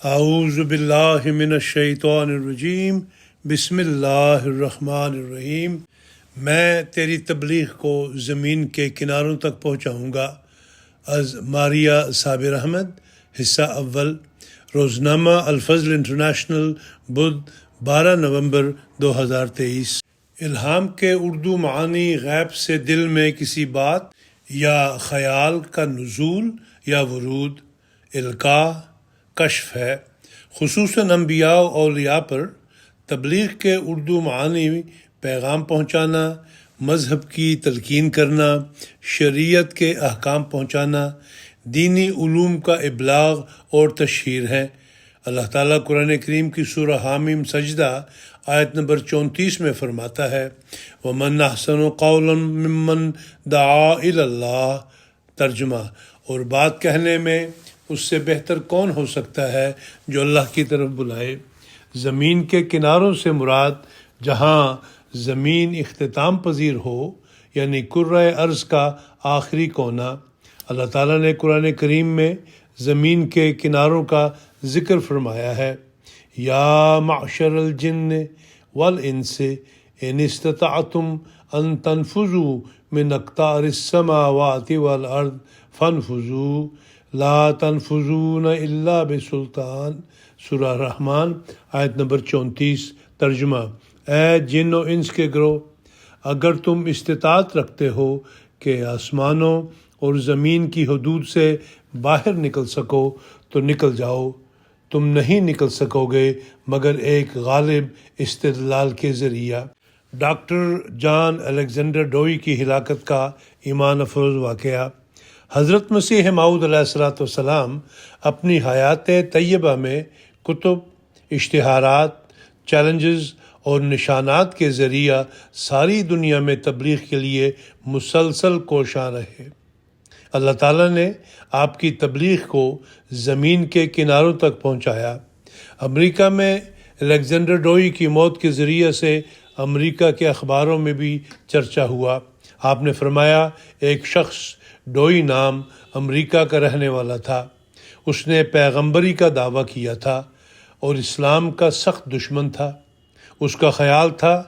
اعوذ باللہ من الشیطان الرجیم بسم اللہ الرحمن الرحیم۔ میں تیری تبلیغ کو زمین کے کناروں تک پہنچاؤں گا۔ از ماریا صابر احمد، حصہ اول، روزنامہ الفضل انٹرنیشنل، بدھ 12 نومبر 2023۔ الہام کے اردو معنی غیب سے دل میں کسی بات یا خیال کا نزول یا ورود، القاء، کشف ہے۔ خصوصاً انبیاء و اولیاء پر تبلیغ کے اردو معنی پیغام پہنچانا، مذہب کی تلقین کرنا، شریعت کے احکام پہنچانا، دینی علوم کا ابلاغ اور تشہیر ہے۔ اللہ تعالیٰ قرآن کریم کی سورہ حامیم سجدہ آیت نمبر 34 میں فرماتا ہے، وَمَنْ أَحْسَنُ قَوْلًا مِّمَّنْ دَعَا إِلَى اللَّهِ۔ ترجمہ، اور بات کہنے میں اس سے بہتر کون ہو سکتا ہے جو اللہ کی طرف بلائے۔ زمین کے کناروں سے مراد جہاں زمین اختتام پذیر ہو، یعنی کرۂ ارض کا آخری کونا۔ اللہ تعالیٰ نے قرآن کریم میں زمین کے کناروں کا ذکر فرمایا ہے، یا معشر الجن والانس ان استطعتم ان تنفذوا من اقطار السماوات والارض فانفذوا لا تنفذون الا بسلطان۔ سورہ رحمان آیت نمبر 34۔ ترجمہ، اے جن و انس کے گروہ، اگر تم استطاعت رکھتے ہو کہ آسمانوں اور زمین کی حدود سے باہر نکل سکو تو نکل جاؤ۔ تم نہیں نکل سکو گے مگر ایک غالب استدلال کے ذریعہ۔ ڈاکٹر جان الیگزینڈر ڈوئی کی ہلاکت کا ایمان افروز واقعہ۔ حضرت مسیح موعود علیہ السلام اپنی حیات طیبہ میں کتب، اشتہارات، چیلنجز اور نشانات کے ذریعہ ساری دنیا میں تبلیغ کے لیے مسلسل کوشاں رہے۔ اللہ تعالیٰ نے آپ کی تبلیغ کو زمین کے کناروں تک پہنچایا۔ امریکہ میں الیگزینڈر ڈوئی کی موت کے ذریعے سے امریکہ کے اخباروں میں بھی چرچا ہوا۔ آپ نے فرمایا، ایک شخص ڈوئی نام امریکہ کا رہنے والا تھا۔ اس نے پیغمبری کا دعویٰ کیا تھا اور اسلام کا سخت دشمن تھا۔ اس کا خیال تھا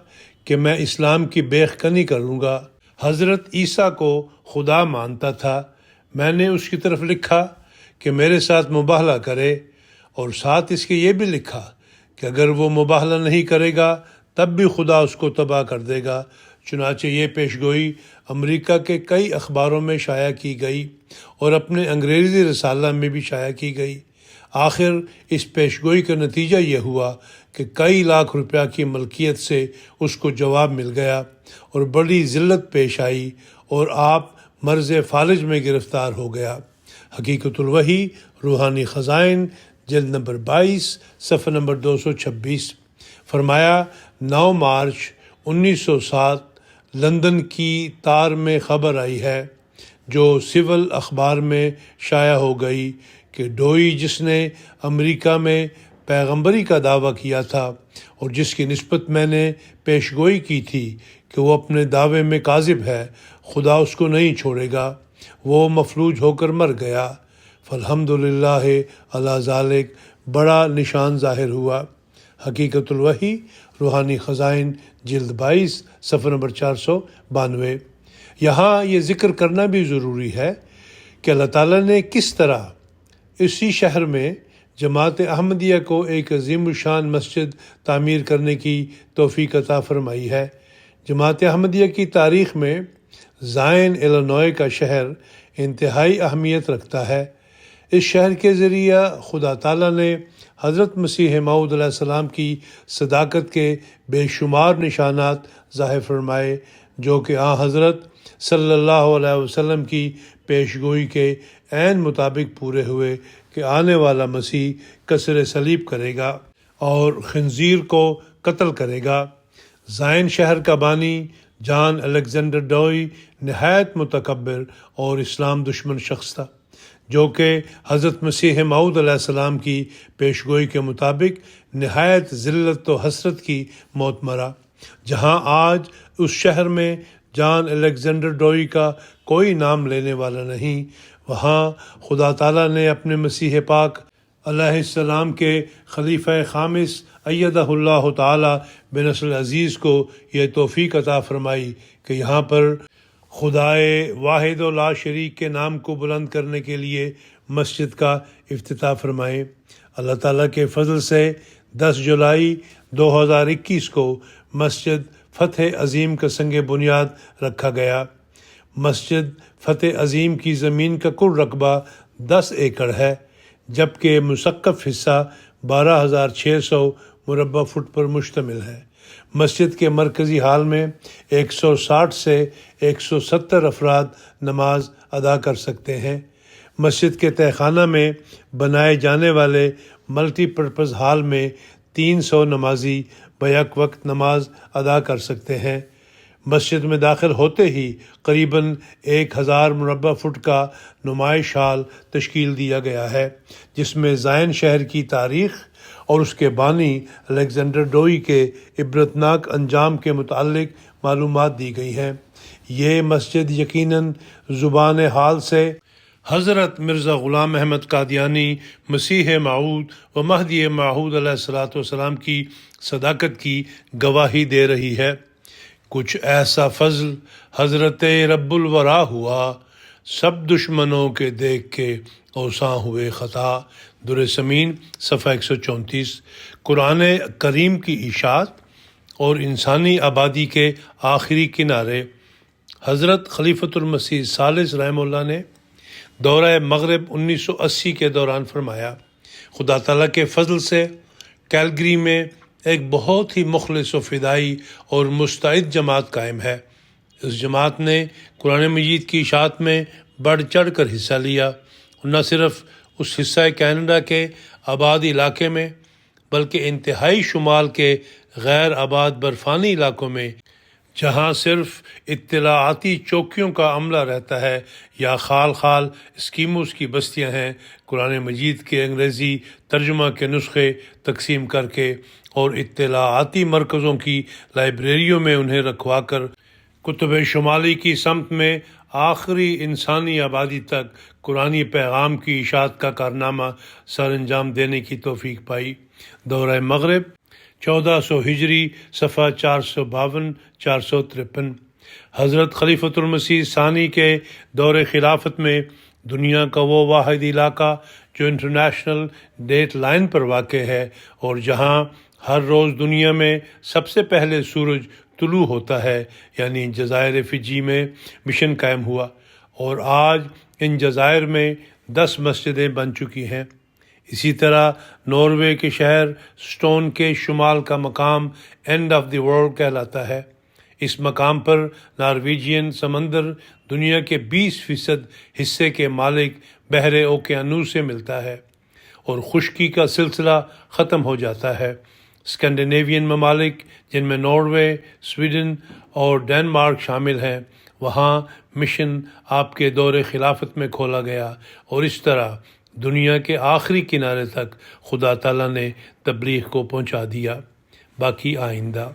کہ میں اسلام کی بیخ کنی کروں گا۔ حضرت عیسیٰ کو خدا مانتا تھا۔ میں نے اس کی طرف لکھا کہ میرے ساتھ مباہلہ کرے، اور ساتھ اس کے یہ بھی لکھا کہ اگر وہ مباہلہ نہیں کرے گا تب بھی خدا اس کو تباہ کر دے گا۔ چنانچہ یہ پیشگوئی امریکہ کے کئی اخباروں میں شائع کی گئی اور اپنے انگریزی رسالہ میں بھی شائع کی گئی۔ آخر اس پیشگوئی کا نتیجہ یہ ہوا کہ کئی لاکھ روپیہ کی ملکیت سے اس کو جواب مل گیا اور بڑی ذلت پیش آئی، اور آپ مرض فالج میں گرفتار ہو گیا۔ حقیقت الوحی، روحانی خزائن، جلد نمبر 22، صفحہ نمبر 226۔ فرمایا، 9 مارچ 1907 لندن کی تار میں خبر آئی ہے، جو سول اخبار میں شائع ہو گئی، کہ ڈوئی، جس نے امریکہ میں پیغمبری کا دعویٰ کیا تھا اور جس کی نسبت میں نے پیشگوئی کی تھی کہ وہ اپنے دعوے میں کاذب ہے، خدا اس کو نہیں چھوڑے گا، وہ مفلوج ہو کر مر گیا۔ فالحمدللہ علی ذالک، بڑا نشان ظاہر ہوا۔ حقیقت الوحی، روحانی خزائن، جلد 22، صفحہ نمبر 492۔ یہاں یہ ذکر کرنا بھی ضروری ہے کہ اللہ تعالیٰ نے کس طرح اسی شہر میں جماعت احمدیہ کو ایک عظیم الشان مسجد تعمیر کرنے کی توفیق عطا فرمائی ہے۔ جماعت احمدیہ کی تاریخ میں زائن الینوائے کا شہر انتہائی اہمیت رکھتا ہے۔ اس شہر کے ذریعہ خدا تعالیٰ نے حضرت مسیح موعود علیہ السلام کی صداقت کے بے شمار نشانات ظاہر فرمائے، جو کہ حضرت صلی اللہ علیہ وسلم کی پیشگوئی کے عین مطابق پورے ہوئے کہ آنے والا مسیح کسر صلیب کرے گا اور خنزیر کو قتل کرے گا۔ زائن شہر کا بانی جان الیگزینڈر ڈوئی نہایت متکبر اور اسلام دشمن شخص تھا، جو کہ حضرت مسیح موعود علیہ السلام کی پیشگوئی کے مطابق نہایت ذلت و حسرت کی موت مرا۔ جہاں آج اس شہر میں جان الیگزینڈر ڈوئی کا کوئی نام لینے والا نہیں، وہاں خدا تعالیٰ نے اپنے مسیح پاک علیہ السلام کے خلیفہ خامس ایدہ اللہ تعالی بنصر عزیز کو یہ توفیق عطا فرمائی کہ یہاں پر خدائے واحد و لا شریک کے نام کو بلند کرنے کے لیے مسجد کا افتتاح فرمائیں۔ اللہ تعالیٰ کے فضل سے 10 جولائی 2021 کو مسجد فتح عظیم کا سنگ بنیاد رکھا گیا۔ مسجد فتح عظیم کی زمین کا کل رقبہ 10 ایکڑ ہے، جبکہ مسقف حصہ 12,600 مربع فٹ پر مشتمل ہے۔ مسجد کے مرکزی ہال میں 160 سے 170 افراد نماز ادا کر سکتے ہیں۔ مسجد کے تہخانہ میں بنائے جانے والے ملٹی پرپز ہال میں 300 نمازی بیک وقت نماز ادا کر سکتے ہیں۔ مسجد میں داخل ہوتے ہی قریباً 1000 مربع فٹ کا نمائش ہال تشکیل دیا گیا ہے، جس میں زائن شہر کی تاریخ اور اس کے بانی الیگزینڈر ڈوئی کے عبرتناک انجام کے متعلق معلومات دی گئی ہیں۔ یہ مسجد یقیناً زبان حال سے حضرت مرزا غلام احمد قادیانی مسیح موعود و مہدی موعود علیہ الصلوۃ والسلام کی صداقت کی گواہی دے رہی ہے۔ کچھ ایسا فضل حضرت رب الورا ہوا، سب دشمنوں کے دیکھ کے اوساں ہوئے خطا۔ در سمین صفحہ 134۔ قرآن کریم کی اشاعت اور انسانی آبادی کے آخری کنارے۔ حضرت خلیفۃ المسیح ثالث رحمہ اللہ نے دورہ مغرب 1980 کے دوران فرمایا، خدا تعالیٰ کے فضل سے کیلگری میں ایک بہت ہی مخلص و فدائی اور مستعد جماعت قائم ہے۔ اس جماعت نے قرآن مجید کی اشاعت میں بڑھ چڑھ کر حصہ لیا، اور نہ صرف اس حصہ کینیڈا کے آباد علاقے میں بلکہ انتہائی شمال کے غیر آباد برفانی علاقوں میں، جہاں صرف اطلاعاتی چوکیوں کا عملہ رہتا ہے یا خال خال اسکیموز کی بستیاں ہیں، قرآن مجید کے انگریزی ترجمہ کے نسخے تقسیم کر کے اور اطلاعاتی مرکزوں کی لائبریریوں میں انہیں رکھوا کر قطب شمالی کی سمت میں آخری انسانی آبادی تک قرآنی پیغام کی اشاعت کا کارنامہ سر انجام دینے کی توفیق پائی۔ دورہ مغرب 1400 ہجری صفحہ 452-453۔ حضرت خلیفۃ المسیح ثانی کے دور خلافت میں دنیا کا وہ واحد علاقہ جو انٹرنیشنل ڈیٹ لائن پر واقع ہے اور جہاں ہر روز دنیا میں سب سے پہلے سورج طلوع ہوتا ہے، یعنی جزائر فجی میں مشن قائم ہوا، اور آج ان جزائر میں 10 مسجدیں بن چکی ہیں۔ اسی طرح ناروے کے شہر سٹون کے شمال کا مقام اینڈ آف دی ورلڈ کہلاتا ہے۔ اس مقام پر نارویجین سمندر دنیا کے 20% حصے کے مالک بحر اوقیانوس سے ملتا ہے اور خشکی کا سلسلہ ختم ہو جاتا ہے۔ اسکینڈینیوین ممالک جن میں ناروے، سویڈن اور ڈنمارک شامل ہیں، وہاں مشن آپ کے دور خلافت میں کھولا گیا، اور اس طرح دنیا کے آخری کنارے تک خدا تعالیٰ نے تبلیغ کو پہنچا دیا۔ باقی آئندہ۔